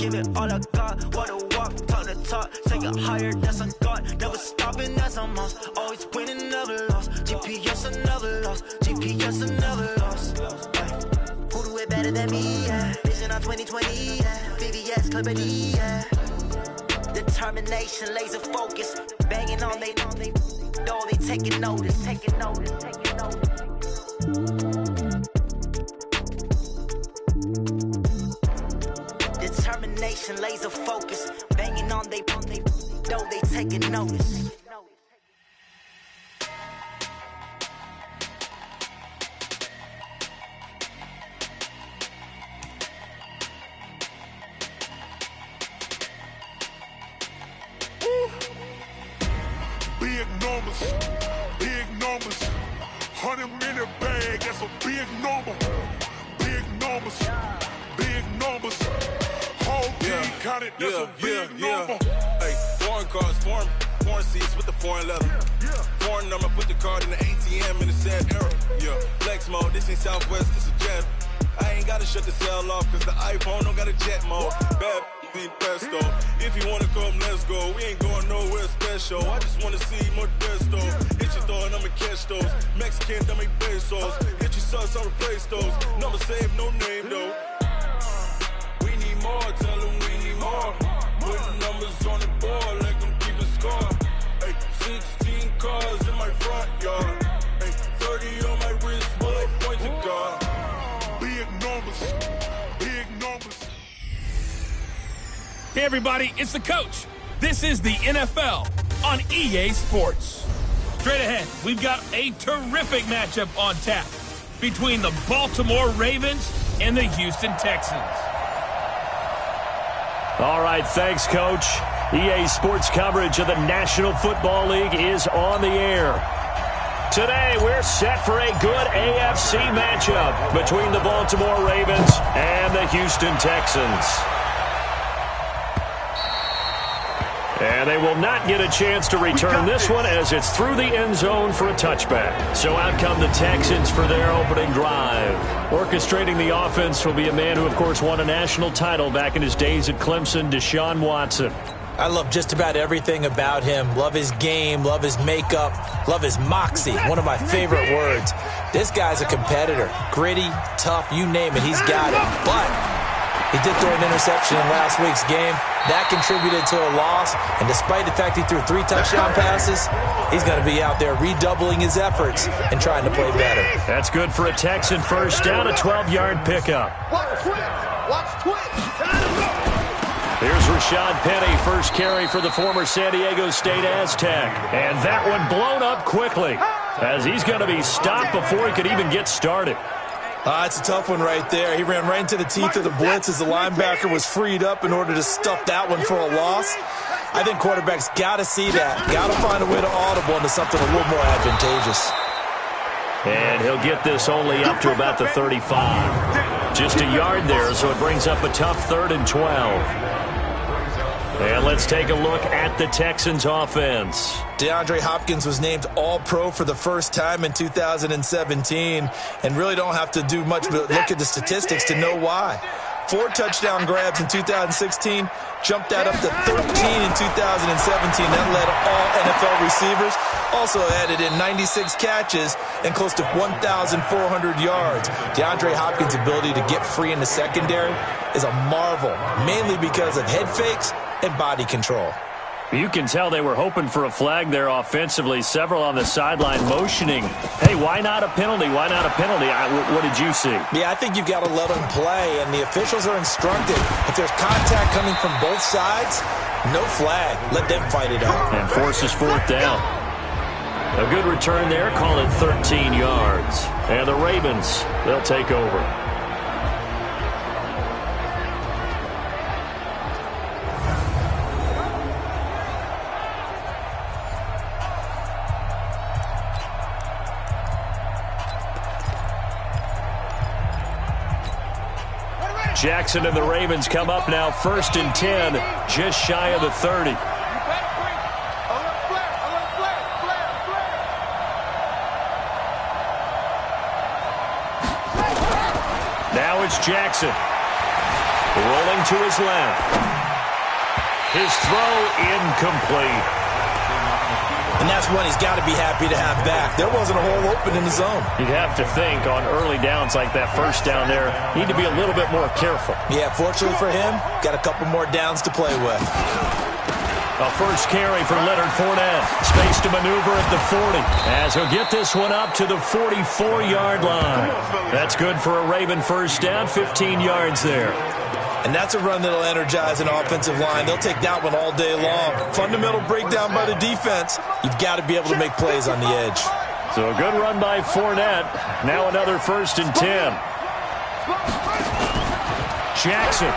give it all I got. What a walk, talk the talk, take it higher, that's a God. Never stopping, that's a must. Always winning, never lost. GPS, I never lost. GPS, I never lost. Who do it better than me? Yeah. Vision on 2020, yeah. VVS, Clippity, yeah. Determination, laser focus, banging on they know they taking notice. Determination, laser focus, banging on they know they taking notice. Big numbers, 100-minute bag, that's a big number. Big numbers, whole team counted, that's a big number. Hey, foreign cars, foreign seats with the foreign leather. Foreign number, put the card in the ATM in the sad era. Yeah, flex mode, this ain't Southwest, this is Jet. I ain't gotta shut the cell off, cause the iPhone don't got a jet mode. Bad pesto. If you wanna come, let's go. We ain't going nowhere special. I just wanna see more desto. Hit your throw and I'ma catch those. Mexican, dummy pesos. Hit your sauce, I'll replace those. Number save, no name though. We need more, tell them we need more. Put numbers on the board, let them keep a score. Hey, 16 cars in my front yard. Hey, 30 on my wrist, bullet point to God. Big numbers. Hey everybody, it's the coach. This is the NFL on EA Sports. Straight ahead, we've got a terrific matchup on tap between the Baltimore Ravens and the Houston Texans. All right, thanks, Coach. EA Sports coverage of the National Football League is on the air. Today, we're set for a good AFC matchup between the Baltimore Ravens and the Houston Texans. And they will not get a chance to return this one as it's through the end zone for a touchback. So out come the Texans for their opening drive. Orchestrating the offense will be a man who, of course, won a national title back in his days at Clemson, Deshaun Watson. I love just about everything about him. Love his game, love his makeup, love his moxie, one of my favorite words. This guy's a competitor. Gritty, tough, you name it, he's got it. But he did throw an interception in last week's game. That contributed to a loss, and despite the fact he threw 3 touchdown passes, he's going to be out there redoubling his efforts and trying to play better. That's good for a Texan first down, a 12-yard pickup. Watch twitch. Here's Rashad Penny, first carry for the former San Diego State Aztec. And that one blown up quickly as he's going to be stopped before he could even get started. It's a tough one right there. He ran right into the teeth of the blitz as the linebacker was freed up in order to stuff that one for a loss. I think quarterbacks got to see that. Got to find a way to audible into something a little more advantageous. And he'll get this only up to about the 35. Just a yard there, so it brings up a tough 3rd and 12. And let's take a look at the Texans offense. DeAndre Hopkins was named All-Pro for the first time in 2017, and really don't have to do much but look at the statistics to know why. 4 touchdown grabs in 2016, jumped that up to 13 in 2017. That led all NFL receivers. Also added in 96 catches and close to 1,400 yards. DeAndre Hopkins' ability to get free in the secondary is a marvel, mainly because of head fakes and body control. You can tell they were hoping for a flag there offensively. Several on the sideline motioning. Hey, why not a penalty? Why not a penalty? What did you see? Yeah, I think you've got to let them play, and the officials are instructed. If there's contact coming from both sides, no flag. Let them fight it out. And forces 4th down. A good return there. Call it 13 yards. And the Ravens, they'll take over. Jackson and the Ravens come up now 1st and 10, just shy of the 30. Now it's Jackson. Rolling to his left. His throw incomplete. And that's one he's got to be happy to have back. There wasn't a hole open in the zone. You'd have to think on early downs like that first down there, need to be a little bit more careful. Yeah, fortunately for him, got a couple more downs to play with. A first carry for Leonard Fournette. Space to maneuver at the 40 as he'll get this one up to the 44-yard line. That's good for a Raven first down, 15 yards there. And that's a run that'll energize an offensive line. They'll take that one all day long. Fundamental breakdown by the defense. You've got to be able to make plays on the edge. So a good run by Fournette. Now another 1st and 10. Jackson.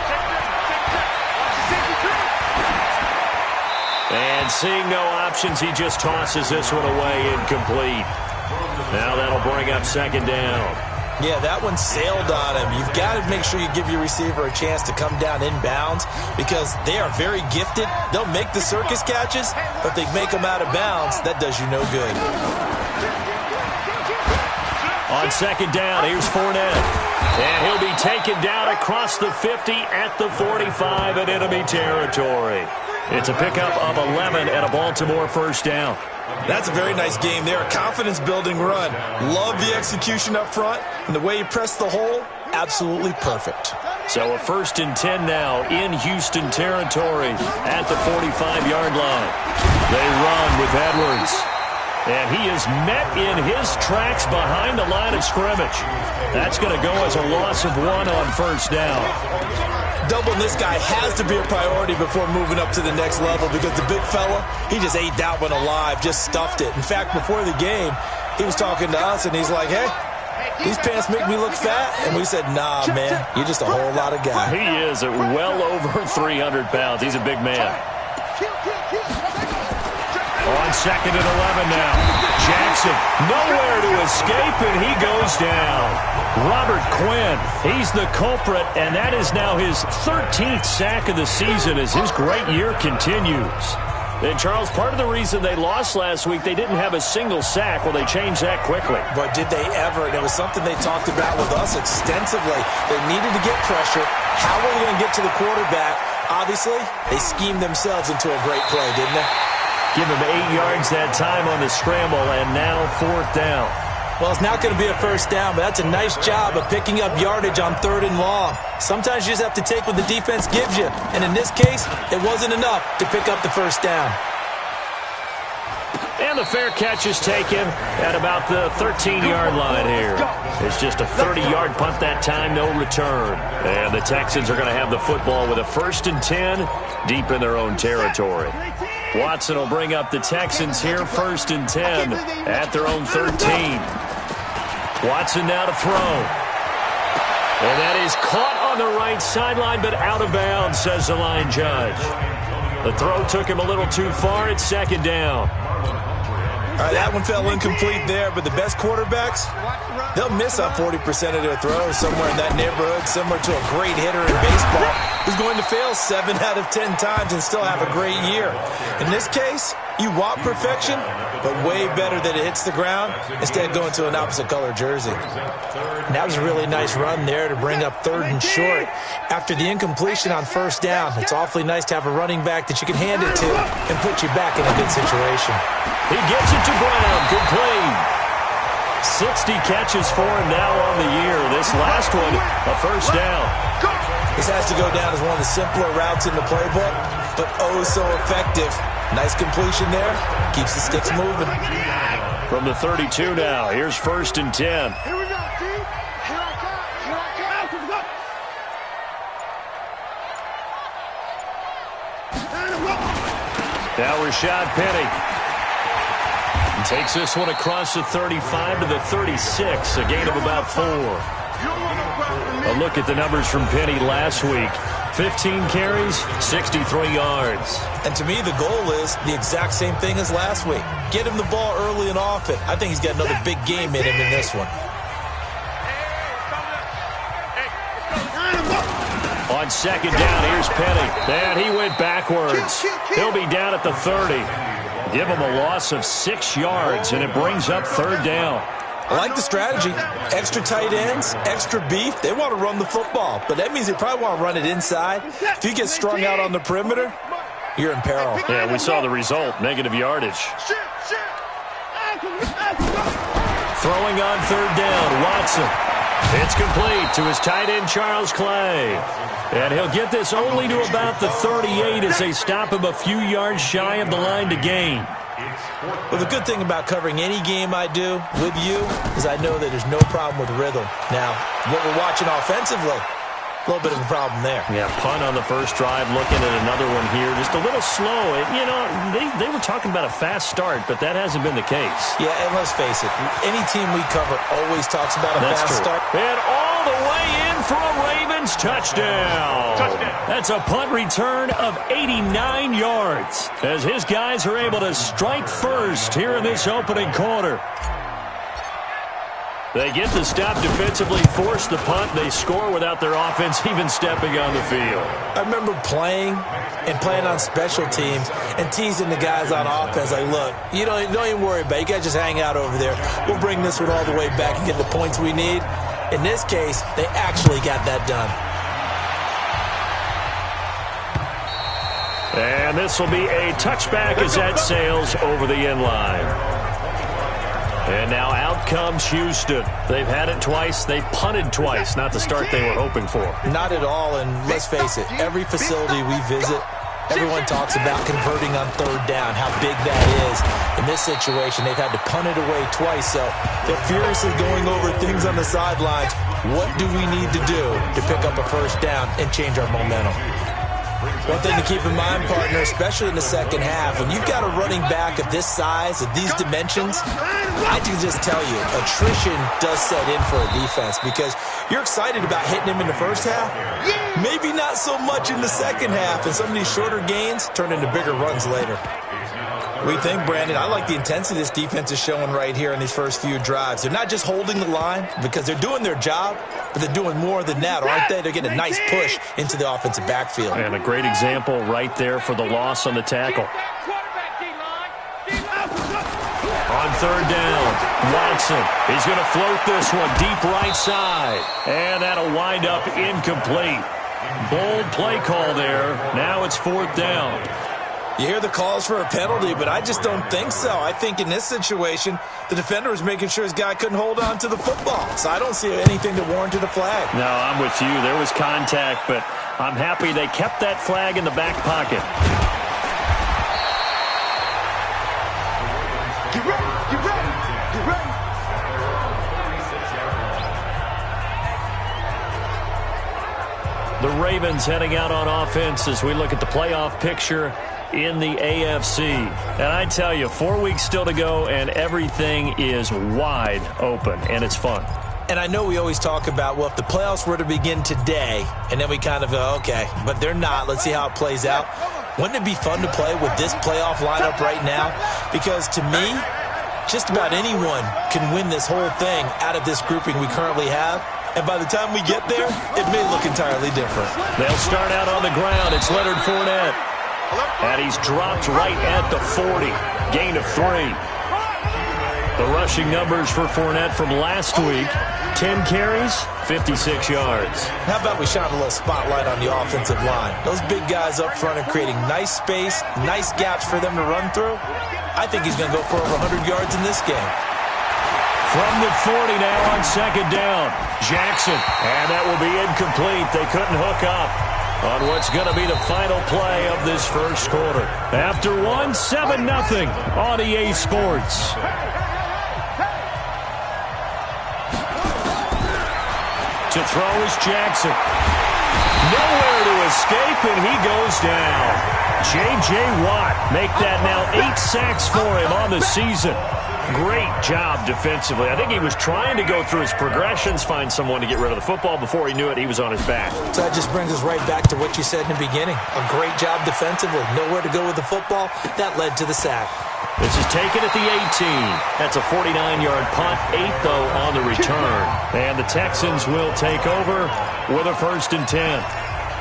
And seeing no options, he just tosses this one away incomplete. Now that'll bring up 2nd down. Yeah, that one sailed on him. You've got to make sure you give your receiver a chance to come down inbounds because they are very gifted. They'll make the circus catches, but if they make them out of bounds, that does you no good. On 2nd down, here's Fournette. And he'll be taken down across the 50 at the 45 in enemy territory. It's a pickup of 11 and a Baltimore first down. That's a very nice game there. A confidence-building run. Love the execution up front, and the way he pressed the hole, absolutely perfect. So a 1st and 10 now in Houston territory at the 45-yard line. They run with Edwards. And he is met in his tracks behind the line of scrimmage. That's going to go as a loss of 1 on 1st down. Doubling this guy has to be a priority before moving up to the next level because the big fella, he just ate that one alive, just stuffed it. In fact, before the game, he was talking to us, and he's like, hey, these pants make me look fat. And we said, nah, man, you're just a whole lot of guy. He is at well over 300 pounds. He's a big man. On 2nd and 11 now. Jackson, nowhere to escape, and he goes down. Robert Quinn, he's the culprit, and that is now his 13th sack of the season as his great year continues. And, Charles, part of the reason they lost last week, they didn't have a single sack. Well, they changed that quickly. But did they ever? And it was something they talked about with us extensively. They needed to get pressure. How were they going to get to the quarterback? Obviously, they schemed themselves into a great play, didn't they? Give him 8 yards that time on the scramble, and now 4th down. Well, it's not going to be a first down, but that's a nice job of picking up yardage on 3rd and long. Sometimes you just have to take what the defense gives you, and in this case, it wasn't enough to pick up the first down. And the fair catch is taken at about the 13-yard line here. It's just a 30-yard punt that time, no return. And the Texans are going to have the football with a 1st and 10 deep in their own territory. Watson will bring up the Texans here, 1st and 10 at their own 13. Watson now to throw. And that is caught on the right sideline, but out of bounds, says the line judge. The throw took him a little too far. It's 2nd down. All right, that one fell incomplete there, but the best quarterbacks, they'll miss on 40% of their throws somewhere in that neighborhood, similar to a great hitter in baseball who's going to fail 7 out of 10 times and still have a great year. In this case, you want perfection, but way better that it hits the ground instead of going to an opposite color jersey. And that was a really nice run there to bring up 3rd and short. After the incompletion on 1st down, it's awfully nice to have a running back that you can hand it to and put you back in a good situation. He gets it to Brown. Good play. 60 catches for him now on the year. This last one, a 1st down. This has to go down as one of the simpler routes in the playbook, but oh so effective. Nice completion there. Keeps the sticks moving. From the 32 now, here's 1st and 10. Here we go, team. Here I come. Here I come. Let's go. Now Rashad Penny. He takes this one across the 35 to the 36, a gain of about 4. A look at the numbers from Penny last week. 15 carries, 63 yards. And to me, the goal is the exact same thing as last week. Get him the ball early and often. I think he's got another big game in him in this one. On 2nd down, here's Penny. And he went backwards. He'll be down at the 30. Give him a loss of 6 yards, and it brings up 3rd down. I like the strategy. Extra tight ends, extra beef. They want to run the football, but that means they probably want to run it inside. If you get strung out on the perimeter, you're in peril. Yeah, we saw the result, negative yardage. Throwing on third down, Watson. It's complete to his tight end, Charles Clay. And he'll get this only to about the 38 as they stop him a few yards shy of the line to gain. Well, the good thing about covering any game I do with you is I know that there's no problem with rhythm. Now, what we're watching offensively, a little bit of a problem there. Yeah, punt on the first drive, looking at another one here. Just a little slow. You know, they were talking about a fast start, but that hasn't been the case. Yeah, and let's face it, any team we cover always talks about a fast start. And all the way in for a Ravens touchdown. That's a punt return of 89 yards as his guys are able to strike first here in this opening quarter. They get the stop defensively, force the punt. They score without their offense even stepping on the field. I remember playing on special teams and teasing the guys on offense like, look, don't even worry about it. You guys just hang out over there. We'll bring this one all the way back and get the points we need. In this case, they actually got that done. And this will be a touchback as that sails over the end line. And now out comes Houston. They've had it twice. They've punted twice. Not the start they were hoping for. Not at all, and let's face it, every facility we visit, everyone talks about converting on third down, how big that is. In this situation, they've had to punt it away twice, so they're furiously going over things on the sidelines. What do we need to do to pick up a first down and change our momentum? One thing to keep in mind, partner, especially in the second half, when you've got a running back of this size, of these dimensions, I can just tell you, attrition does set in for a defense because you're excited about hitting him in the first half, maybe not so much in the second half, and some of these shorter gains turn into bigger runs later. What do you think, Brandon? I like the intensity this defense is showing right here in these first few drives. They're not just holding the line because they're doing their job, but they're doing more than that, aren't they? They're getting a nice push into the offensive backfield. And a great example right there for the loss on the tackle. On third down, Watson. He's going to float this one deep right side. And that'll wind up incomplete. Bold play call there. Now it's fourth down. You hear the calls for a penalty, but I just don't think so. I think in this situation, the defender was making sure his guy couldn't hold on to the football. So I don't see anything to warrant a flag. No, I'm with you. There was contact, but I'm happy they kept that flag in the back pocket. Get ready, get ready, get ready. The Ravens heading out on offense as we look at the playoff picture in the AFC. And I tell you, 4 weeks still to go, and everything is wide open, and it's fun. And I know we always talk about, well, if the playoffs were to begin today, and then we kind of go, okay, but they're not. Let's see how it plays out. Wouldn't it be fun to play with this playoff lineup right now? Because to me, just about anyone can win this whole thing out of this grouping we currently have. And by the time we get there, it may look entirely different. They'll start out on the ground. It's Leonard Fournette. And he's dropped right at the 40. Gain of 3. The rushing numbers for Fournette from last week. 10 carries, 56 yards. How about we shine a little spotlight on the offensive line? Those big guys up front are creating nice space, nice gaps for them to run through. I think he's going to go for over 100 yards in this game. From the 40 now on second down. Jackson. And that will be incomplete. They couldn't hook up on what's going to be the final play of this first quarter. After one, 7-0 on EA Sports. To throw is Jackson. Nowhere to escape, and he goes down. J.J. Watt make that now 8 sacks for him on the season. Great job defensively. I think he was trying to go through his progressions, find someone to get rid of the football. Before he knew it, he was on his back. So that just brings us right back to what you said in the beginning. A great job defensively. Nowhere to go with the football. That led to the sack. This is taken at the 18. That's a 49-yard punt, 8, though, on the return. And the Texans will take over with a 1st and 10.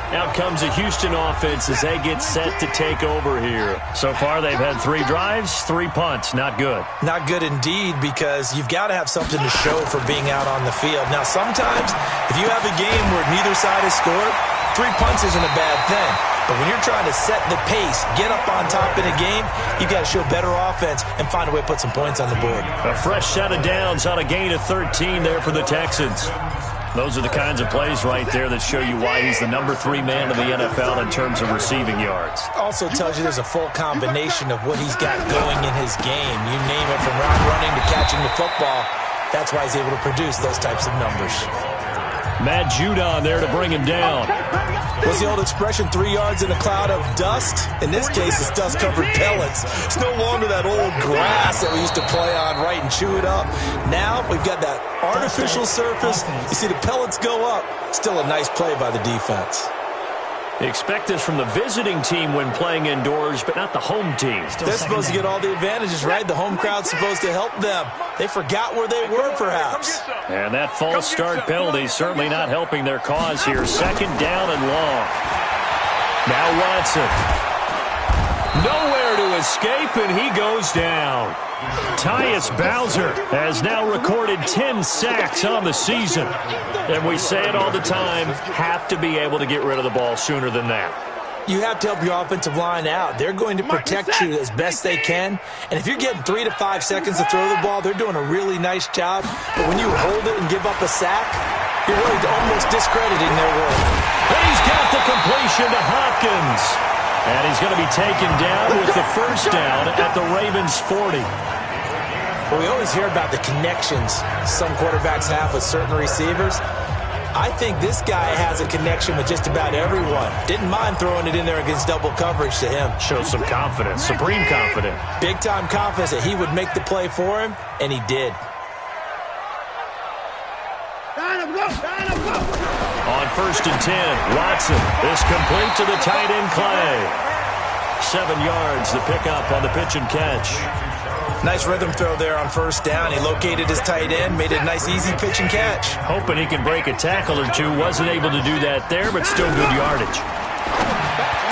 Out comes the Houston offense as they get set to take over here. So far, they've had 3 drives, 3 punts. Not good. Not good indeed, because you've got to have something to show for being out on the field. Now, sometimes, if you have a game where neither side has scored, 3 punts isn't a bad thing. But when you're trying to set the pace, get up on top in a game, you've got to show better offense and find a way to put some points on the board. A fresh set of downs on a gain of 13 there for the Texans. Those are the kinds of plays right there that show you why he's the number 3 man in the NFL in terms of receiving yards. Also tells you there's a full combination of what he's got going in his game. You name it, from route running to catching the football. That's why he's able to produce those types of numbers. Matt Judon there to bring him down. What's the old expression, 3 yards in a cloud of dust? In this case, it's dust-covered pellets. It's no longer that old grass that we used to play on, right, and chew it up. Now we've got that artificial surface. You see the pellets go up. Still a nice play by the defense. Expect this from the visiting team when playing indoors, but not the home team. They're supposed to get all the advantages, right? The home crowd's supposed to help them. They forgot where they were, perhaps. And that false start penalty certainly not helping their cause here. 2nd down and long. Now Watson. Nowhere to escape, and he goes down. Tyus Bowser has now recorded 10 sacks on the season. And we say it all the time, have to be able to get rid of the ball sooner than that. You have to help your offensive line out. They're going to protect you as best they can. And if you're getting 3 to 5 seconds to throw the ball, they're doing a really nice job. But when you hold it and give up a sack, you're really almost discrediting their work. And he's got the completion to Hopkins. And he's going to be taken down with the first down at the Ravens' 40. Well, we always hear about the connections some quarterbacks have with certain receivers. I think this guy has a connection with just about everyone. Didn't mind throwing it in there against double coverage to him. Shows some confidence, supreme confidence. Big-time confidence that he would make the play for him, and he did. On 1st and 10, Watson is complete to the tight end Clay. 7 yards, the pickup on the pitch and catch. Nice rhythm throw there on 1st down. He located his tight end, made it a nice, easy pitch and catch. Hoping he can break a tackle or two. Wasn't able to do that there, but still good yardage.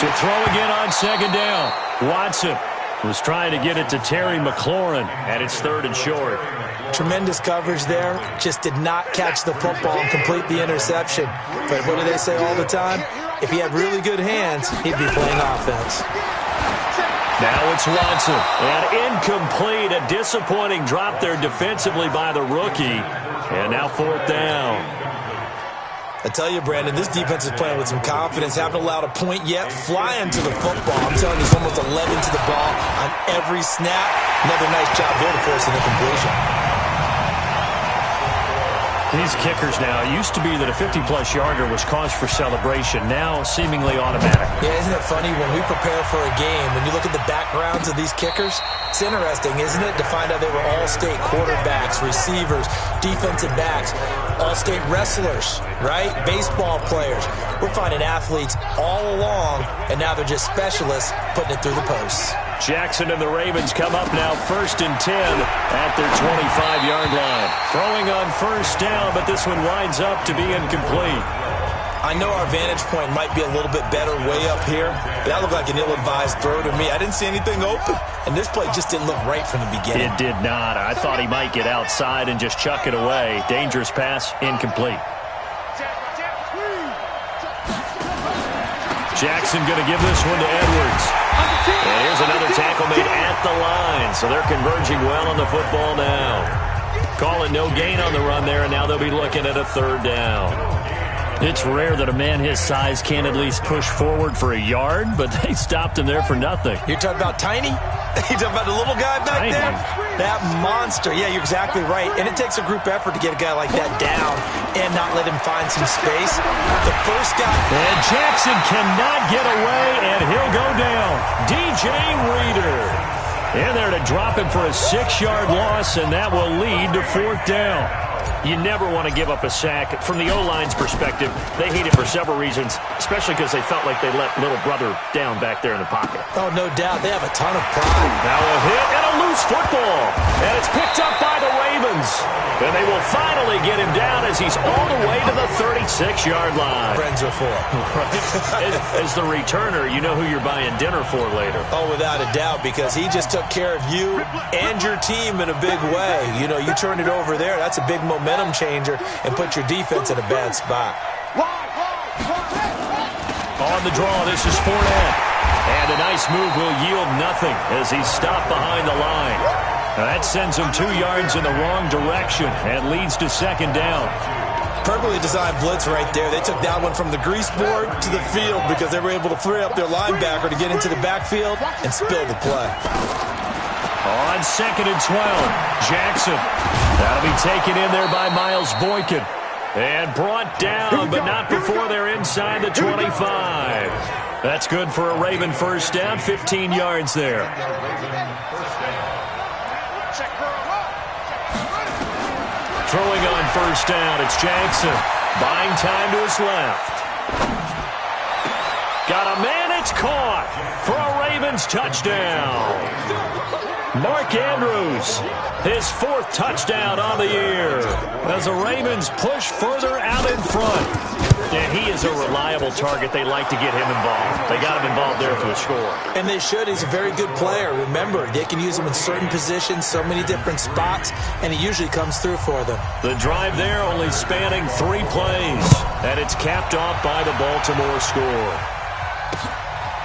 To throw again on 2nd down. Watson was trying to get it to Terry McLaurin, and it's 3rd and short. Tremendous coverage there. Just did not catch the football and complete the interception. But what do they say all the time? If he had really good hands, he'd be playing offense. Now it's Watson, and incomplete. A disappointing drop there defensively by the rookie. And now 4th down. I tell you, Brandon, this defense is playing with some confidence. Haven't allowed a point yet. Flying to the football. I'm telling you, he's almost 11 to the ball on every snap. Another nice job there to force an incompletion. These kickers now, it used to be that a 50-plus yarder was cause for celebration. Now, seemingly automatic. Yeah, isn't it funny when we prepare for a game, when you look at the backgrounds of these kickers, it's interesting, isn't it, to find out they were all-state quarterbacks, receivers, defensive backs, all-state wrestlers, right? Baseball players. We're finding athletes all along, and now they're just specialists putting it through the posts. Jackson and the Ravens come up now 1st and 10 at their 25-yard line. Throwing on 1st down, but this one winds up to be incomplete. I know our vantage point might be a little bit better way up here, but that looked like an ill-advised throw to me. I didn't see anything open, and this play just didn't look right from the beginning. It did not. I thought he might get outside and just chuck it away. Dangerous pass, incomplete. Jackson going to give this one to Edwards. And here's another tackle made at the line. So they're converging well on the football now. Calling no gain on the run there, and now they'll be looking at a 3rd down. It's rare that a man his size can at least push forward for a yard, but they stopped him there for nothing. You're talking about Tiny? You're talking about the little guy back Tiny. there? That monster. Yeah, you're exactly right. And it takes a group effort to get a guy like that down and not let him find some space. The first guy. And Jackson cannot get away, and he'll go down. DJ Reader in there to drop him for a 6-yard loss, and that will lead to 4th down. You never want to give up a sack. From the O-line's perspective, they hate it for several reasons, especially because they felt like they let little brother down back there in the pocket. Oh, no doubt. They have a ton of pride. Now a hit and a loose football. And it's picked up by the Ravens. And they will finally get him down as he's all the way to the 36-yard line. Friends are for. As the returner, you know who you're buying dinner for later. Oh, without a doubt, because he just took care of you and your team in a big way. You know, you turned it over there. That's a big momentum changer and put your defense in a bad spot. On the draw, this is Fournette. And a nice move will yield nothing as he's stopped behind the line. Now that sends him 2 yards in the wrong direction and leads to second down. Perfectly designed blitz right there. They took that one from the grease board to the field because they were able to free up their linebacker to get into the backfield and spill the play. On 2nd and 12, Jackson. That'll be taken in there by Miles Boykin. And brought down, but not before they're inside the 25. That's good for a Raven first down, 15 yards there. Throwing on first down, it's Jackson. Buying time to his left. Got a man, it's caught for a Ravens touchdown. Mark Andrews, his 4th touchdown on the year as the Ravens push further out in front. And he is a reliable target. They like to get him involved. They got him involved there for the score. And they should. He's a very good player. Remember, they can use him in certain positions, so many different spots, and he usually comes through for them. The drive there only spanning 3 plays, and it's capped off by the Baltimore score.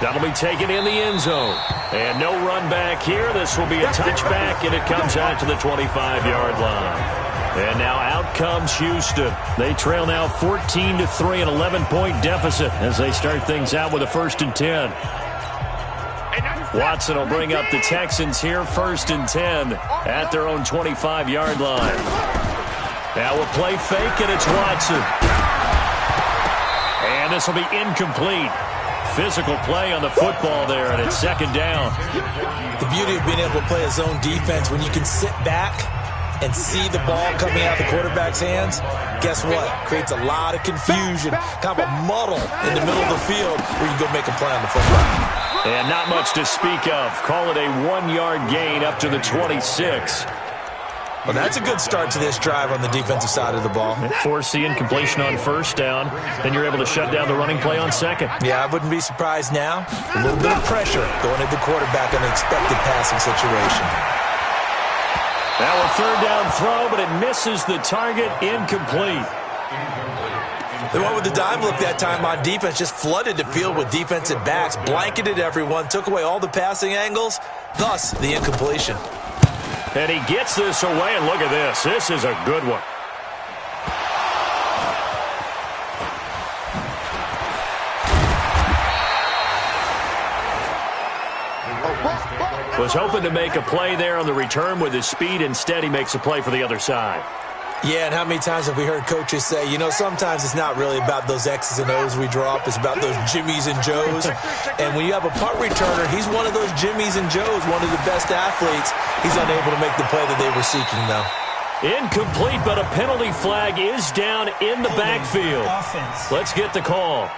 That'll be taken in the end zone. And no run back here. This will be a touchback, and it comes out to the 25-yard line. And now out comes Houston. They trail now 14-3, an 11-point deficit as they start things out with a 1st and 10. Watson will bring up the Texans here, 1st and 10 at their own 25-yard line. Now a play fake, and it's Watson. And this will be incomplete. Physical play on the football there, and it's 2nd down. The beauty of being able to play a zone defense when you can sit back and see the ball coming out of the quarterback's hands, guess what? Creates a lot of confusion, kind of a muddle in the middle of the field where you go make a play on the football. And not much to speak of. Call it a 1-yard gain up to the 26. Well, that's a good start to this drive on the defensive side of the ball. Force the incompletion on first down. Then you're able to shut down the running play on second. Yeah, I wouldn't be surprised now. A little bit of pressure going at the quarterback in an expected passing situation. Now a 3rd down throw, but it misses the target, incomplete. They went with the dime look that time on defense, just flooded the field with defensive backs, blanketed everyone, took away all the passing angles, thus the incompletion. And he gets this away, and look at this. This is a good one. Was hoping to make a play there on the return with his speed. Instead, he makes a play for the other side. Yeah, and how many times have we heard coaches say, you know, sometimes it's not really about those X's and O's we draw up. It's about those Jimmies and Joes. And when you have a punt returner, he's one of those Jimmies and Joes, one of the best athletes. He's unable to make the play that they were seeking, though. Incomplete, but a penalty flag is down in the backfield. Let's get the call.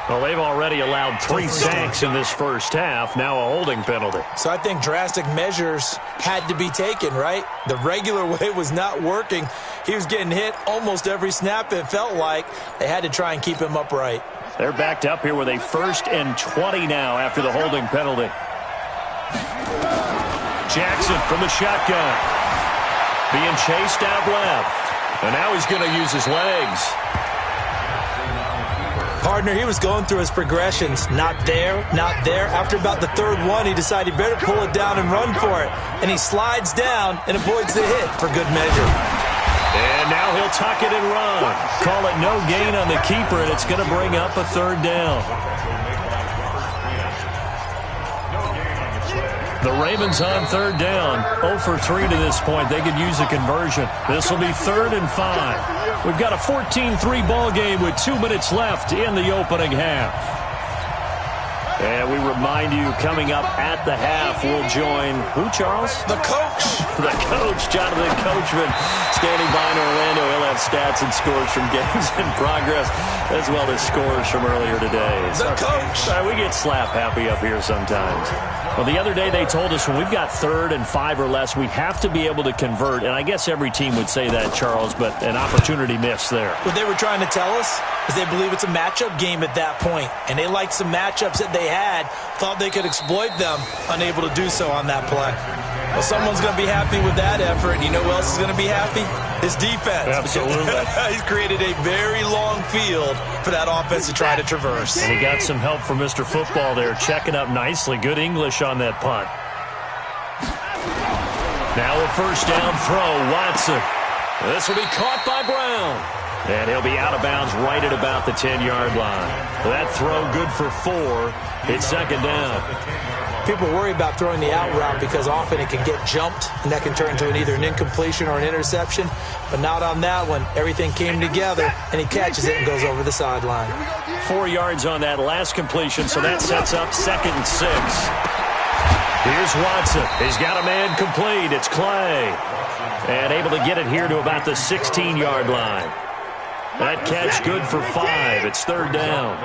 Well, they've already allowed 3 sacks in this first half. Now a holding penalty. So I think drastic measures had to be taken, right? The regular way was not working. He was getting hit almost every snap. It felt like they had to try and keep him upright. They're backed up here with a 1st and 20 now after the holding penalty. Jackson from the shotgun. Being chased out left. And now he's going to use his legs. Partner, he was going through his progressions. Not there, not there. After about the 3rd one, he decided he better pull it down and run for it. And he slides down and avoids the hit for good measure. And now he'll tuck it and run. Call it no gain on the keeper, and it's going to bring up a 3rd down. The Ravens on 3rd down. 0 for 3 to this point. They could use a conversion. This will be 3rd and 5. We've got a 14-3 ball game with 2 minutes left in the opening half. And we remind you, coming up at the half, we'll join who, Charles? The coach. The coach, Jonathan Coachman, standing by in Orlando. He'll have stats and scores from games in progress, as well as scores from earlier today. The coach. Sorry, we get slap happy up here sometimes. Well, the other day they told us when we've got 3rd and 5 or less, we have to be able to convert. And I guess every team would say that, Charles, but an opportunity missed there. What they were trying to tell us is they believe it's a matchup game at that point, and they liked some matchups that they had, thought they could exploit them, unable to do so on that play. Well, someone's going to be happy with that effort, and you know who else is going to be happy? His defense. Absolutely. He's created a very long field for that offense to try to traverse. And he got some help from Mr. Football there, checking up nicely. Good English on that punt. Now a first down throw, Watson. This will be caught by Brown. And he'll be out of bounds right at about the 10-yard line. That throw good for 4. It's second down. People worry about throwing the out route because often it can get jumped, and that can turn into either an incompletion or an interception. But not on that one. Everything came together, and he catches it and goes over the sideline. 4 yards on that last completion, so that sets up 2nd and 6. Here's Watson. He's got a man complete. It's Clay. And able to get it here to about the 16-yard line. That catch good for 5. It's 3rd down.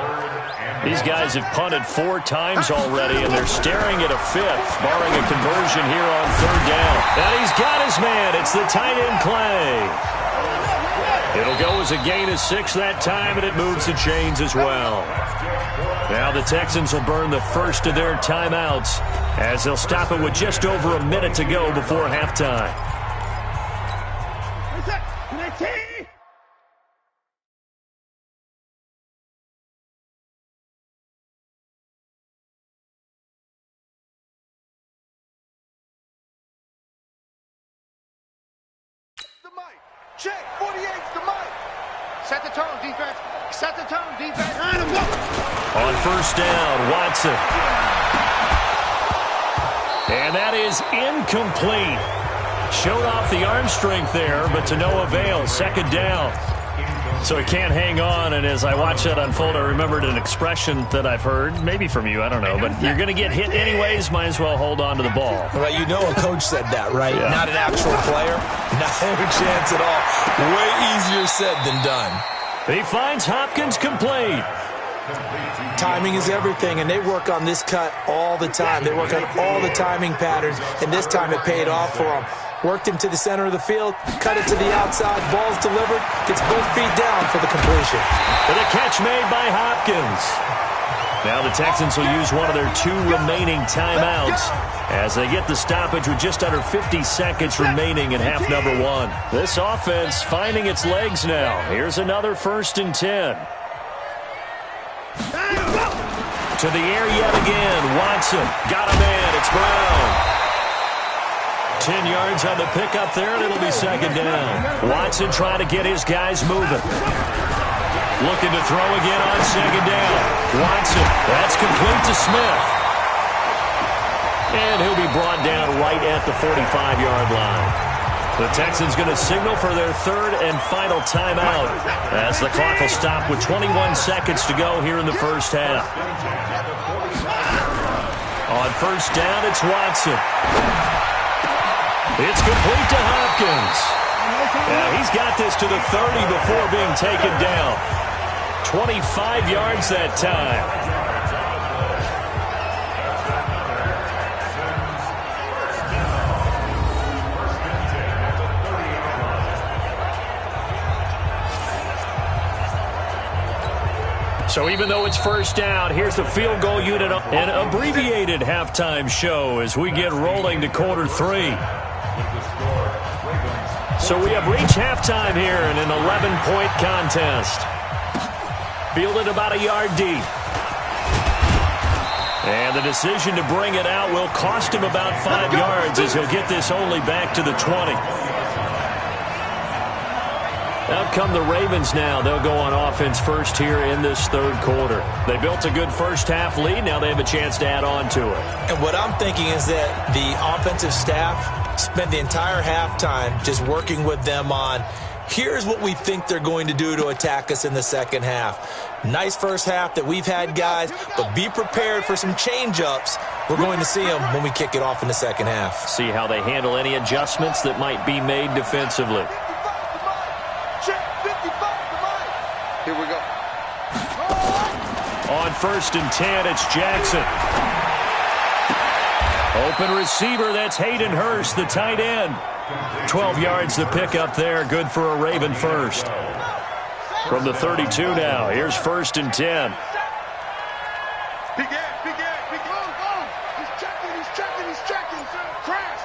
These guys have punted 4 times already, and they're staring at a 5th, barring a conversion here on 3rd down. And he's got his man. It's the tight end, Clay. It'll go as a gain of 6 that time, and it moves the chains as well. Now the Texans will burn the first of their timeouts as they'll stop it with just over a minute to go before halftime. Check, 48's the mic. Set the tone, defense. Set the tone, defense. On first down, Watson. And that is incomplete. Showed off the arm strength there, but to no avail. 2nd down. So he can't hang on, and as I watch that unfold, I remembered an expression that I've heard, maybe from you, I don't know, but you're going to get hit anyways, might as well hold on to the ball. Well, you know a coach said that, right? Yeah. Not an actual player. No chance at all. Way easier said than done. He finds Hopkins complete. Timing is everything, and they work on this cut all the time. They work on all the timing patterns, and this time it paid off for them. Worked him to the center of the field, cut it to the outside, ball's delivered, gets both feet down for the completion. With a catch made by Hopkins. Now the Texans will use one of their 2 remaining timeouts as they get the stoppage with just under 50 seconds remaining in half number 1. This offense finding its legs now. Here's another 1st and 10. To the air yet again. Watson got a man. It's Brown. 10 yards on the pickup there, and it'll be 2nd down. Watson trying to get his guys moving. Looking to throw again on 2nd down. Watson, that's complete to Smith. And he'll be brought down right at the 45-yard line. The Texans going to signal for their 3rd and final timeout as the clock will stop with 21 seconds to go here in the first half. On first down, it's Watson. It's complete to Hopkins. Yeah, he's got this to the 30 before being taken down. 25 yards that time. So even though it's first down, here's the field goal unit, an abbreviated halftime show as we get rolling to quarter 3. So we have reached halftime here in an 11-point contest. Fielded about a yard deep. And the decision to bring it out will cost him about 5 yards as he'll get this only back to the 20. Out come the Ravens now. They'll go on offense first here in this 3rd quarter. They built a good first half lead. Now they have a chance to add on to it. And what I'm thinking is that the offensive staff spent the entire halftime just working with them on Here's what we think they're going to do to attack us in the second half. Nice first half that we've had, guys, but be prepared for some change-ups. We're going to see them when we kick it off in the second half. See how they handle any adjustments that might be made defensively. Here we go. On 1st and 10, it's Jackson. Open receiver, that's Hayden Hurst, the tight end. 12 yards the pick up there, good for a Raven first. From the 32 now, here's 1st and 10. Big Ed. He's checking. Crash.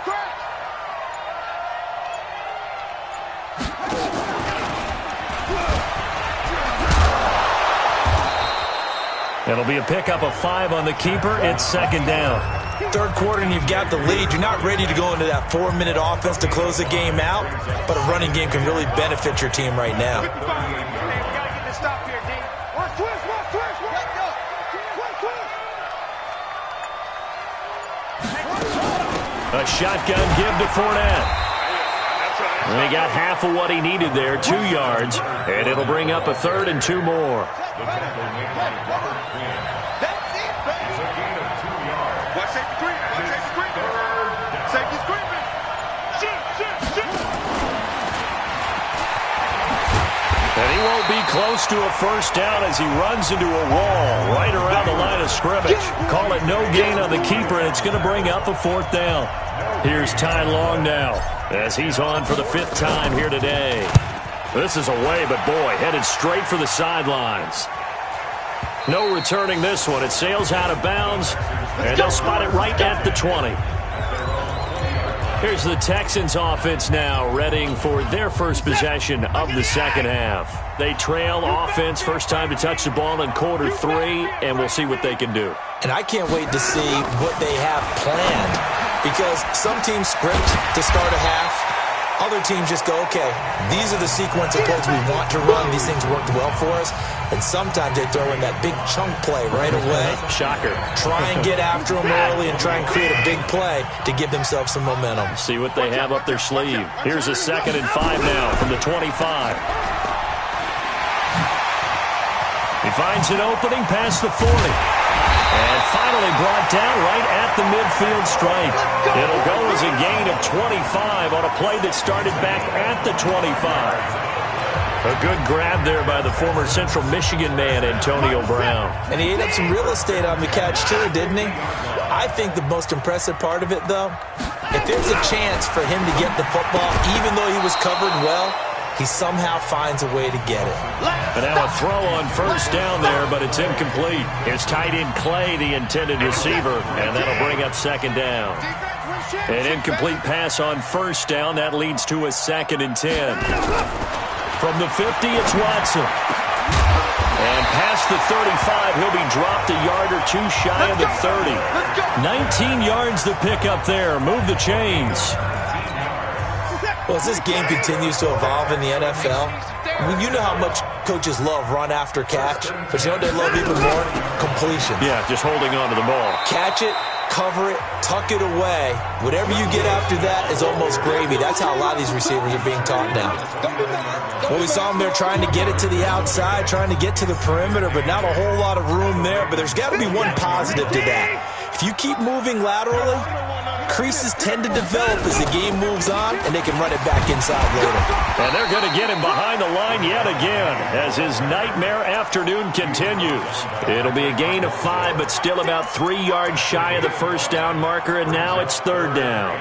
It'll be a pickup of 5 on the keeper. It's 2nd down. Third quarter and you've got the lead. You're not ready to go into that 4-minute offense to close the game out, but a running game can really benefit your team right now. We got to get this stop here, D. One twist. A shotgun give to Fournette. And he got half of what he needed there, 2 yards, and it'll bring up a 3rd and 2 more. And he won't be close to a first down as he runs into a wall right around the line of scrimmage. Call it no gain on the keeper, and it's going to bring up a 4th down. Here's Ty Long now as he's on for the 5th time here today. This is away, but boy, headed straight for the sidelines. No returning this one. It sails out of bounds, and they'll spot it right at the 20. Here's the Texans offense now, readying for their first possession of the second half. They trail offense, first time to touch the ball in quarter 3, and we'll see what they can do. And I can't wait to see what they have planned, because some teams script to start a half. Other teams just go, okay, these are the sequence of plays we want to run. These things worked well for us. And sometimes they throw in that big chunk play right away. Shocker. Try and get after them early and try and create a big play to give themselves some momentum. See what they have up their sleeve. Here's a 2nd and 5 now from the 25. He finds an opening past the 40. And finally brought down right at the midfield stripe. It'll go as a gain of 25 on a play that started back at the 25. A good grab there by the former Central Michigan man, Antonio Brown. And he ate up some real estate on the catch, too, didn't he? I think the most impressive part of it, though, if there's a chance for him to get the football, even though he was covered well, he somehow finds a way to get it. And now a throw on first down there, but it's incomplete. It's tight end Clay, the intended receiver, and that'll bring up 2nd down. An incomplete pass on first down. That leads to a 2nd and 10. From the 50, it's Watson. And past the 35, he'll be dropped a yard or 2 shy of the 30. 19 yards to pick up there. Move the chains. Well, as this game continues to evolve in the NFL, I mean, you know how much coaches love run after catch, but you know what they love even more? Completion. Yeah, just holding on to the ball. Catch it, cover it, tuck it away. Whatever you get after that is almost gravy. That's how a lot of these receivers are being taught now. Well, we saw them there trying to get it to the outside, trying to get to the perimeter, but not a whole lot of room there. But there's got to be one positive to that. If you keep moving laterally, creases tend to develop as the game moves on, and they can run it back inside later. And they're going to get him behind the line yet again as his nightmare afternoon continues. It'll be a gain of 5, but still about 3 yards shy of the first down marker, and now it's 3rd down.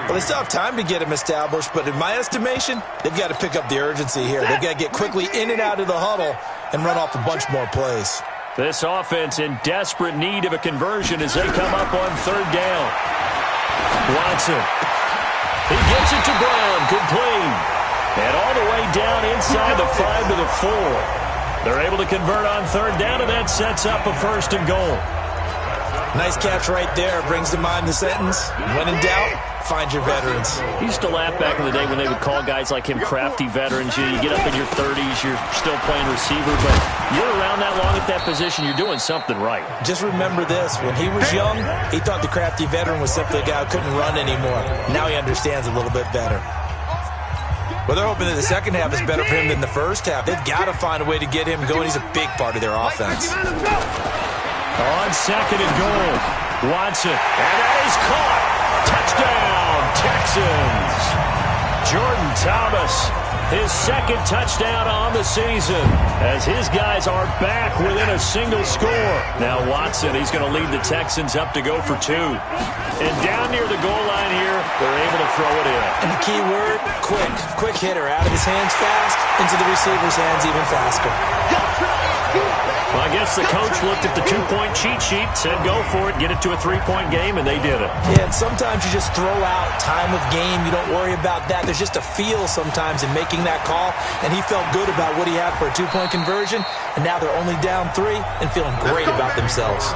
Well, they still have time to get him established, but in my estimation, they've got to pick up the urgency here. They've got to get quickly in and out of the huddle and run off a bunch more plays. This offense in desperate need of a conversion as they come up on 3rd down. Watson. He gets it to Brown. Complete. And all the way down inside the 5 to the 4. They're able to convert on 3rd down, and that sets up a 1st and goal. Nice catch right there. Brings to mind the sentence, when in doubt, find your veterans. He used to laugh back in the day when they would call guys like him crafty veterans. You get up in your 30s, you're still playing receiver, but you're around that long at that position, you're doing something right. Just remember this. When he was young, he thought the crafty veteran was simply a guy who couldn't run anymore. Now he understands a little bit better. Well, they're hoping that the second half is better for him than the first half. They've got to find a way to get him going. He's a big part of their offense. On second and goal, Watson. And that is caught. Touchdown, Texans. Jordan Thomas, his second touchdown on the season as his guys are back within a single score. Now Watson, he's going to lead the Texans up to go for 2. And down near the goal line here, they're able to throw it in. And the key word, quick. Quick hitter. Out of his hands fast, into the receiver's hands even faster. Well, I guess the coach looked at the 2-point cheat sheet, said go for it, get it to a 3-point game, and they did it. Yeah, and sometimes you just throw out time of game. You don't worry about that. There's just a feel sometimes in making that call, and he felt good about what he had for a 2-point conversion, and now they're only down 3 and feeling great about themselves.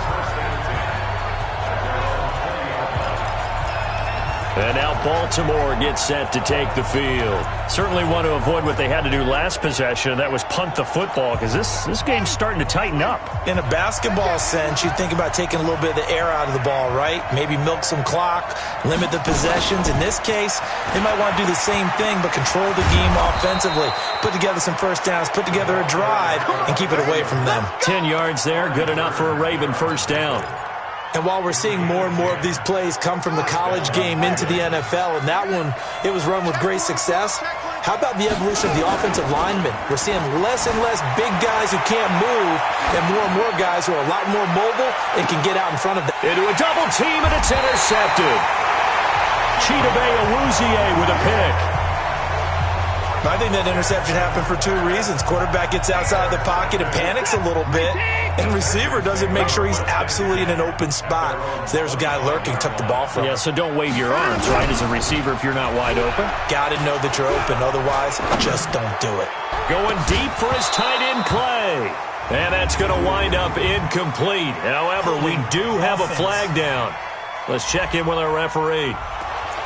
And now Baltimore gets set to take the field. Certainly want to avoid what they had to do last possession. That was punt the football, because this game's starting to tighten up. In a basketball sense, you think about taking a little bit of the air out of the ball, right? Maybe milk some clock, limit the possessions. In this case, they might want to do the same thing, but control the game offensively. Put together some first downs, put together a drive, and keep it away from them. 10 yards there, good enough for a Raven first down. And while we're seeing more and more of these plays come from the college game into the NFL, and that one, it was run with great success, how about the evolution of the offensive linemen? We're seeing less and less big guys who can't move and more guys who are a lot more mobile and can get out in front of them. Into a double team, and it's intercepted. Chidobe Awuzie with a pick. I think that interception happened for 2 reasons. Quarterback gets outside the pocket and panics a little bit, and receiver doesn't make sure he's absolutely in an open spot. So there's a guy lurking, took the ball from him. Yeah, so don't wave your arms, right, as a receiver if you're not wide open. Got to know that you're open. Otherwise, just don't do it. Going deep for his tight end play. And that's going to wind up incomplete. However, we do have a flag down. Let's check in with our referee.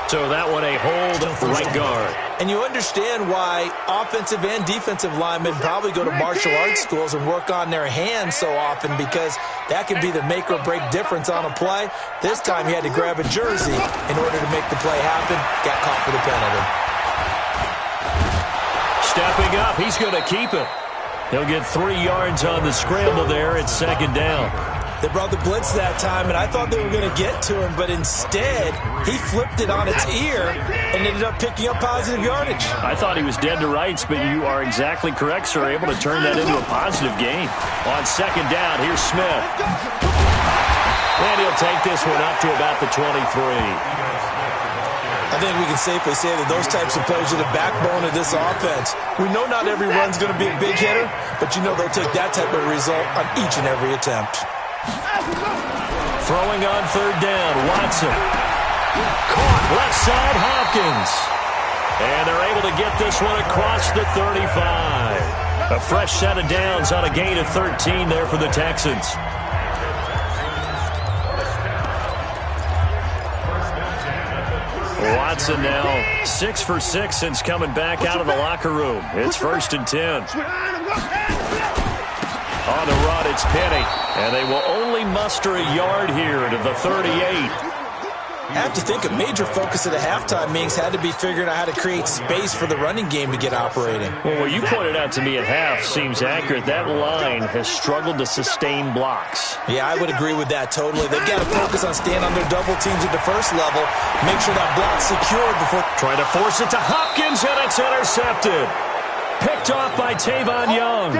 So that one a hold right guard. And you understand why offensive and defensive linemen probably go to martial arts schools and work on their hands so often, because that can be the make or break difference on a play. This time he had to grab a jersey in order to make the play happen. Got caught for the penalty. Stepping up, he's going to keep it. He'll get 3 yards on the scramble there. It's second down. They brought the blitz that time, and I thought they were going to get to him, but instead, he flipped it on its ear and ended up picking up positive yardage. I thought he was dead to rights, but you are exactly correct, sir. Able to turn that into a positive gain. On second down, here's Smith. And he'll take this one up to about the 23. I think we can safely say that those types of plays are the backbone of this offense. We know not every run's going to be a big hitter, but you know they'll take that type of result on each and every attempt. Throwing on third down, Watson. Caught left side, Hopkins. And they're able to get this one across the 35. A fresh set of downs on a gain of 13 there for the Texans. Watson now 6 for 6 since coming back out of the locker room. It's 1st and 10. On the run, it's Penny. And they will only muster a yard here to the 38. I have to think a major focus of the halftime meetings had to be figuring out how to create space for the running game to get operating. Well, what you pointed out to me at half seems accurate. That line has struggled to sustain blocks. Yeah, I would agree with that totally. They've got to focus on staying on their double teams at the first level, make sure that block's secured before... Trying to force it to Hopkins, and it's intercepted. Picked off by Tavon Young.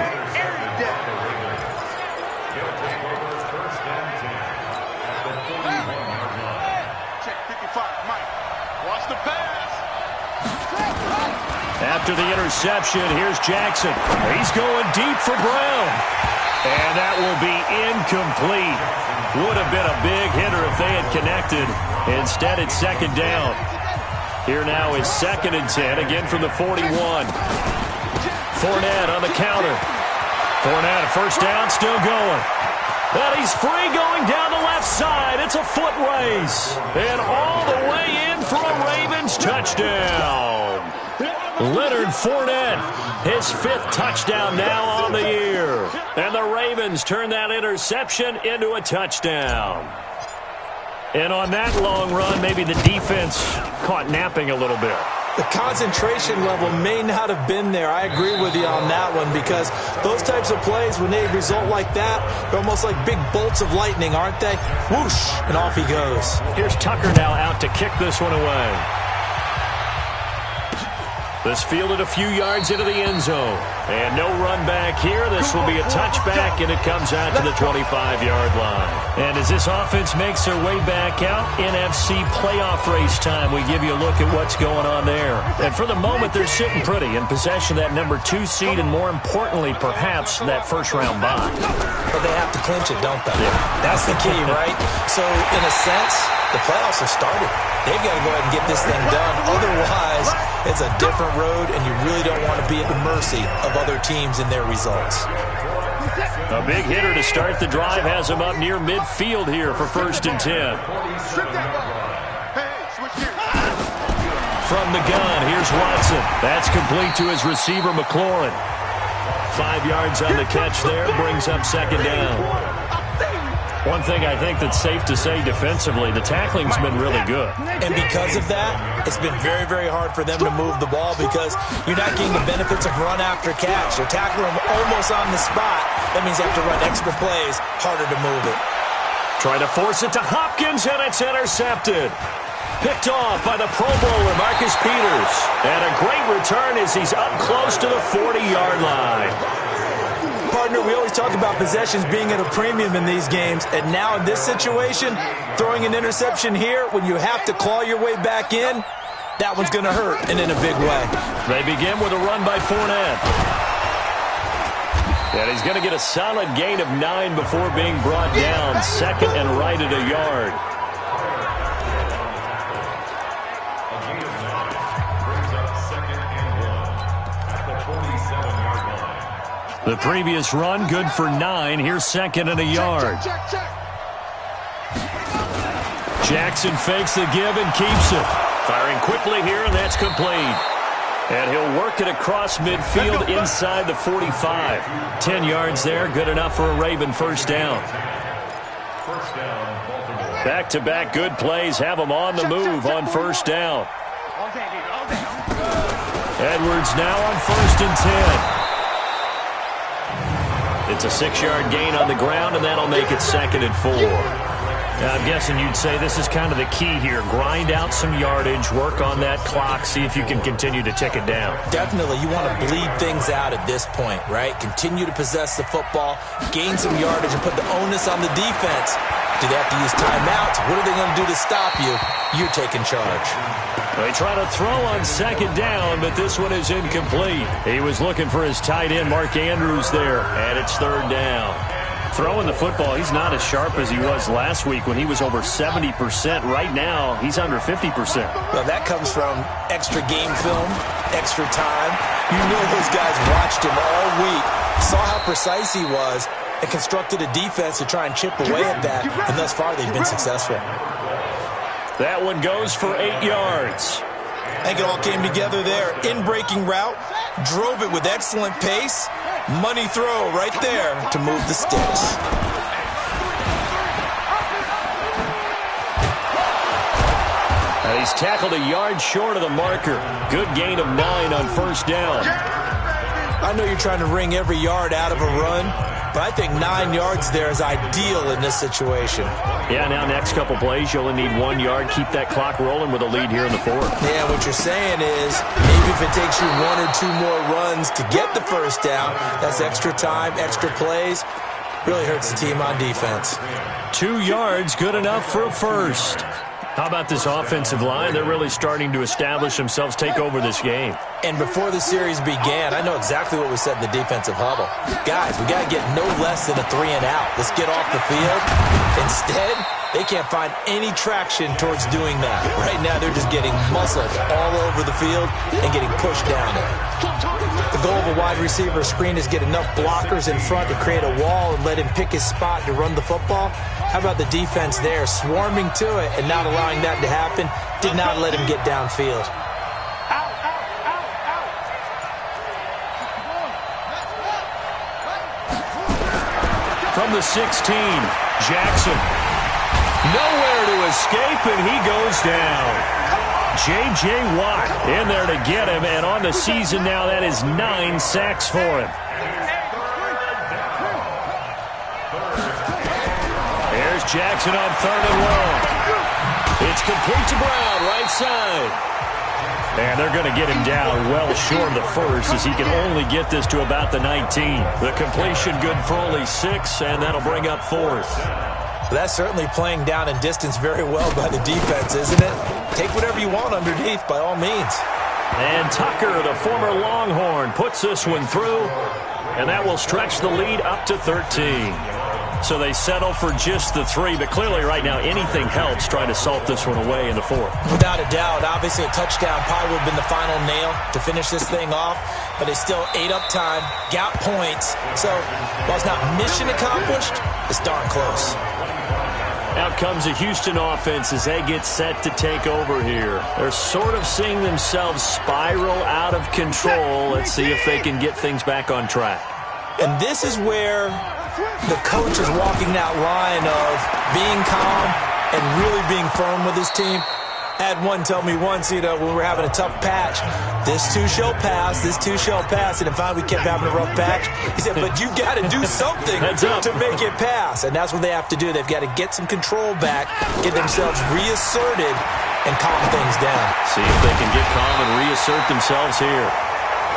After the interception, here's Jackson. He's going deep for Brown. And that will be incomplete. Would have been a big hitter if they had connected. Instead, it's second down. Here now is 2nd and 10, again from the 41. Fournette on the counter. Fournette, first down, still going. And he's free going down the left side. It's a foot race. And all the way in for a Ravens touchdown. Leonard Fournette, his 5th touchdown now on the year. And the Ravens turn that interception into a touchdown. And on that long run, maybe the defense caught napping a little bit. The concentration level may not have been there. I agree with you on that one because those types of plays, when they result like that, they're almost like big bolts of lightning, aren't they? Whoosh, and off he goes. Here's Tucker now out to kick this one away. This fielded a few yards into the end zone. And no run back here. This will be a touchback, and it comes out to the 25-yard line. And as this offense makes their way back out, NFC playoff race time, we give you a look at what's going on there. And for the moment, they're sitting pretty in possession of that number 2 seed, and more importantly, perhaps, that first-round bye. But they have to clinch it, don't they? Yeah. That's the key, right? So, in a sense, the playoffs have started. They've got to go ahead and get this thing done. Otherwise, it's a different road, and you really don't want to be at the mercy of other teams and their results. A big hitter to start the drive has him up near midfield here for 1st and 10. From the gun, here's Watson. That's complete to his receiver, McLaurin. 5 yards on the catch there, brings up 2nd down. One thing I think that's safe to say defensively, the tackling's been really good. And because of that, it's been very, very hard for them to move the ball because you're not getting the benefits of run after catch. You're tackling them almost on the spot. That means you have to run extra plays, harder to move it. Trying to force it to Hopkins, and it's intercepted. Picked off by the Pro Bowler, Marcus Peters. And a great return as he's up close to the 40-yard line. Partner, we always talk about possessions being at a premium in these games, and now in this situation, throwing an interception here when you have to claw your way back in, that one's going to hurt, and in a big way. They begin with a run by Fournette. And he's going to get a solid gain of 9 before being brought down. 2nd and right at a yard. The previous run, good for 9. Here's 2nd and a yard. Jackson fakes the give and keeps it. Firing quickly here, and that's complete. And he'll work it across midfield inside the 45. 10 yards there, good enough for a Raven 1st down. Back-to-back good plays have them on the move on 1st down. Edwards now on 1st and 10. It's a 6-yard gain on the ground, and that'll make it 2nd and 4. Now, I'm guessing you'd say this is kind of the key here. Grind out some yardage, work on that clock, see if you can continue to tick it down. Definitely. You want to bleed things out at this point, right? Continue to possess the football, gain some yardage, and put the onus on the defense. Do they have to use timeouts? What are they going to do to stop you? You're taking charge. They try to throw on 2nd down, but this one is incomplete. He was looking for his tight end, Mark Andrews, there, and it's 3rd down. Throwing the football, he's not as sharp as he was last week when he was over 70%. Right now, he's under 50%. Well, that comes from extra game film, extra time. You know those guys watched him all week, saw how precise he was, and constructed a defense to try and chip away at that, and thus far they've been successful. That one goes for 8 yards. I think it all came together there. In-breaking route, drove it with excellent pace. Money throw right there to move the sticks. And he's tackled a yard short of the marker. Good gain of 9 on 1st down. I know you're trying to wring every yard out of a run, but I think 9 yards there is ideal in this situation. Yeah, now next couple plays, you only need 1 yard. Keep that clock rolling with a lead here in the 4th. Yeah, what you're saying is maybe if it takes you 1 or 2 more runs to get the 1st down, that's extra time, extra plays. Really hurts the team on defense. 2 yards, good enough for a 1st. How about this offensive line? They're really starting to establish themselves, take over this game. And before the series began, I know exactly what we said in the defensive huddle. Guys, we got to get no less than a 3 and out. Let's get off the field. Instead, they can't find any traction towards doing that. Right now, they're just getting muscled all over the field and getting pushed down it. The goal of a wide receiver screen is get enough blockers in front to create a wall and let him pick his spot to run the football. How about the defense there, swarming to it and not allowing that to happen? Did not let him get downfield. From the 16, Jackson. Nowhere to escape, and he goes down. J.J. Watt in there to get him, and on the season now, that is 9 sacks for him. Here's Jackson on 3rd and long. It's complete to Brown, right side. And they're going to get him down well short of the first, as he can only get this to about the 19. The completion good for only 6, and that'll bring up 4th. That's certainly playing down in distance very well by the defense, isn't it? Take whatever you want underneath, by all means. And Tucker, the former Longhorn, puts this one through, and that will stretch the lead up to 13. So they settle for just the 3, but clearly right now anything helps trying to salt this one away in the 4th. Without a doubt, obviously a touchdown probably would have been the final nail to finish this thing off, but it's still ate up time, got points. So while it's not mission accomplished, it's darn close. Out comes the Houston offense as they get set to take over here. They're sort of seeing themselves spiral out of control. Let's see if they can get things back on track. And this is where the coach is walking that line of being calm and really being firm with his team. I had one tell me once, when we were having a tough patch, this too shall pass, this too shall pass. And finally we kept having a rough patch. He said, but you got to do something to make it pass. And that's what they have to do. They've got to get some control back, get themselves reasserted, and calm things down. See if they can get calm and reassert themselves here.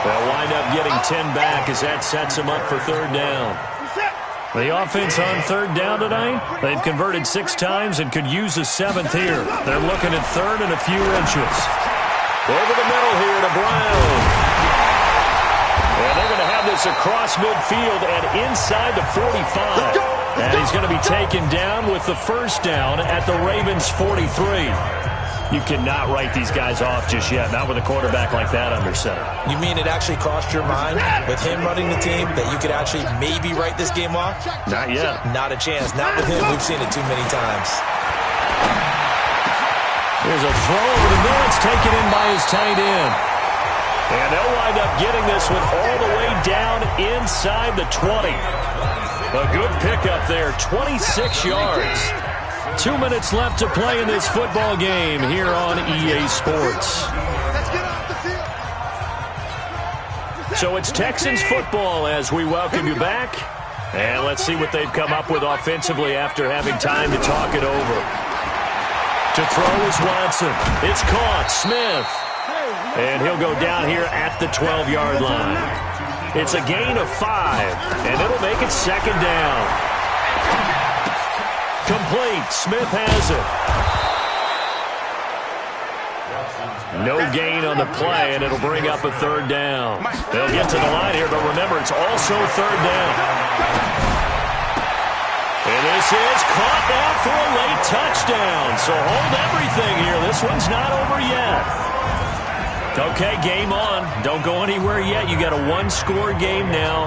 They'll wind up getting 10 back as that sets them up for 3rd down. The offense on 3rd down tonight, they've converted 6 times and could use a 7th here. They're looking at 3rd and a few inches. Over the middle here to Brown. And they're going to have this across midfield and inside the 45. And he's going to be taken down with the 1st down at the Ravens' 43. You cannot write these guys off just yet, not with a quarterback like that under center. You mean it actually crossed your mind with him running the team that you could actually maybe write this game off? Not yet. Not a chance. Not with him. We've seen it too many times. Here's a throw over the middle. It's taken in by his tight end. And they'll wind up getting this one all the way down inside the 20. A good pickup there, 26 yards. 2 minutes left to play in this football game here on EA Sports. So it's Texans football as we welcome you back. And let's see what they've come up with offensively after having time to talk it over. To throw is Watson. It's caught. Smith. And he'll go down here at the 12-yard line. It's a gain of 5, and it'll make it 2nd down. Complete. Smith has it. No gain on the play, and it'll bring up a 3rd down. They'll get to the line here, but remember, it's also 3rd down. And this is caught now for a late touchdown. So hold everything here. This one's not over yet. Okay, game on. Don't go anywhere yet. You got a 1-score game now.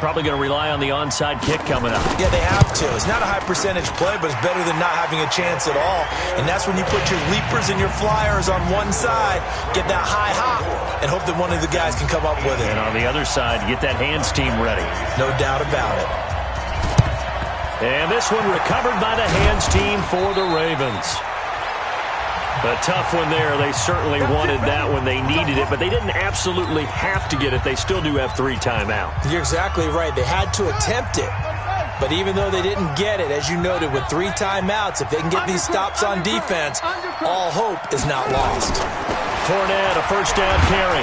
Probably going to rely on the onside kick coming up. Yeah, they have to. It's not a high percentage play, but it's better than not having a chance at all. And that's when you put your leapers and your flyers on one side, get that high hop, and hope that one of the guys can come up with it. And on the other side, get that hands team ready. No doubt about it. And this one recovered by the hands team for the Ravens. A tough one there. They certainly wanted that when they needed it, but they didn't absolutely have to get it. They still do have 3 timeouts. You're exactly right. They had to attempt it. But even though they didn't get it, as you noted, with 3 timeouts, if they can get these stops on defense, all hope is not lost. Fournette, a 1st down carry.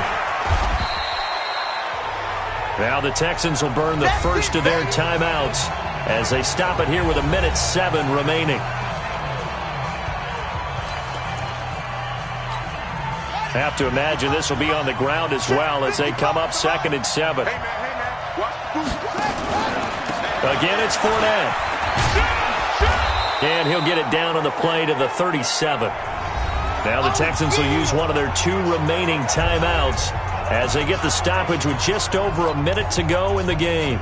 Now the Texans will burn the first of their timeouts as they stop it here with 1:07 remaining. Have to imagine this will be on the ground as well as they come up 2nd and 7. Again, it's Fournette. And he'll get it down on the play to the 37. Now the Texans will use one of their 2 remaining timeouts as they get the stoppage with just over a minute to go in the game.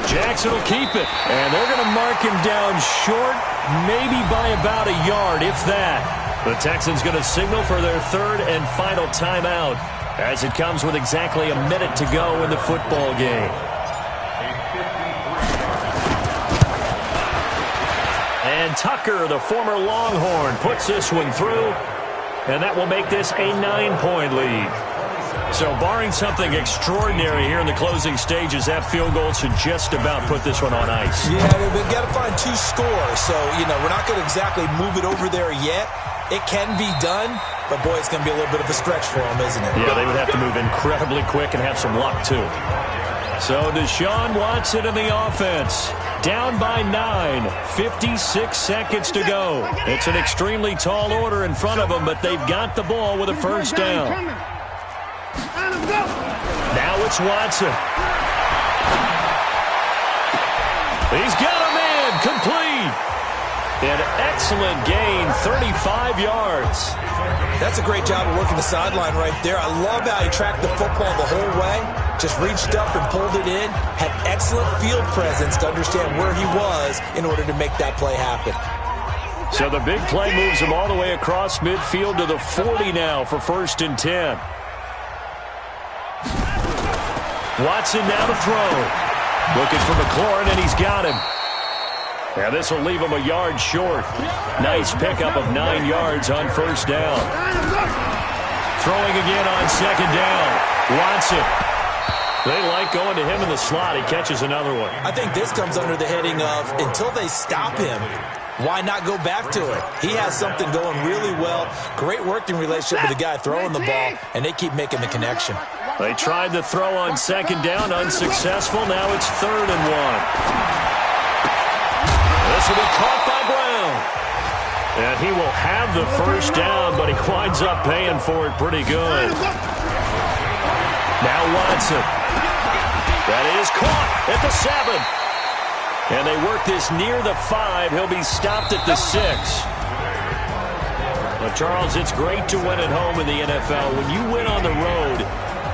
Jackson will keep it, and they're going to mark him down short, maybe by about a yard, if that. The Texans going to signal for their 3rd and final timeout as it comes with exactly a minute to go in the football game. And Tucker, the former Longhorn, puts this one through. And that will make this a 9-point lead. So barring something extraordinary here in the closing stages, that field goal should just about put this one on ice. Yeah, they've got to find 2 scores. So, we're not going to exactly move it over there yet. It can be done, but, boy, it's going to be a little bit of a stretch for them, isn't it? Yeah, they would have to move incredibly quick and have some luck, too. So Deshaun Watson in the offense. Down by 9, 56 seconds to go. It's an extremely tall order in front of them, but they've got the ball with a first down. Now it's Watson. He's got him in, complete. An excellent gain, 35 yards. That's a great job of working the sideline right there. I love how he tracked the football the whole way. Just reached up and pulled it in. Had excellent field presence to understand where he was in order to make that play happen. So the big play moves him all the way across midfield to the 40 now for 1st and 10. Watson now to throw. Looking for McLaurin, and he's got him. Now this will leave him a yard short. Nice pickup of 9 yards on first down. Throwing again on 2nd down. Watson. They like going to him in the slot. He catches another one. I think this comes under the heading of until they stop him, why not go back to it? He has something going really well. Great working relationship with the guy throwing the ball, and they keep making the connection. They tried the throw on 2nd down, unsuccessful. Now it's 3rd and 1. This will be caught by Brown. And he will have the first down, but he winds up paying for it pretty good. Now Watson. That is caught at the 7. And they work this near the 5. He'll be stopped at the 6. But, Charles, it's great to win at home in the NFL. When you win on the road,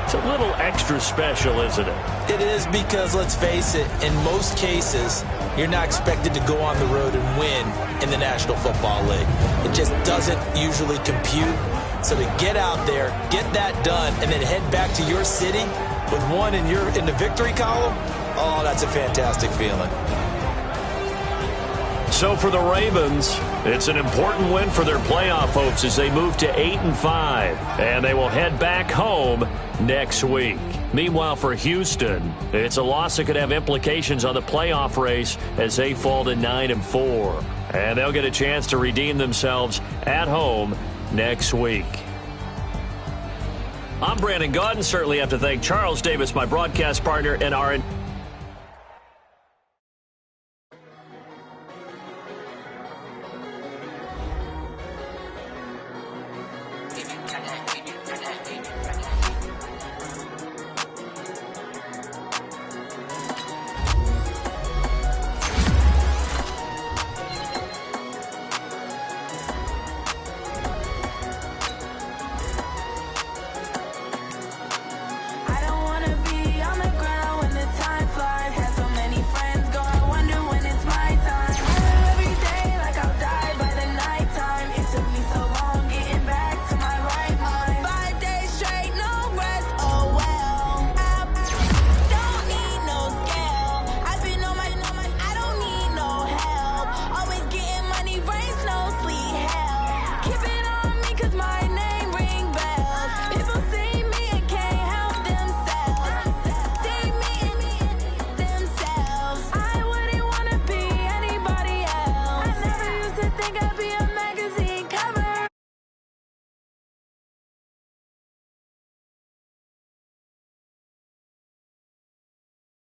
it's a little extra special, isn't it? It is because, let's face it, in most cases, you're not expected to go on the road and win in the National Football League. It just doesn't usually compute. So to get out there, get that done, and then head back to your city with one in the victory column, oh, that's a fantastic feeling. So for the Ravens, it's an important win for their playoff hopes as they move to 8-5, and they will head back home next week. Meanwhile, for Houston, it's a loss that could have implications on the playoff race as they fall to 9-4, and they'll get a chance to redeem themselves at home next week. I'm Brandon Gaudin. Certainly have to thank Charles Davis, my broadcast partner, and our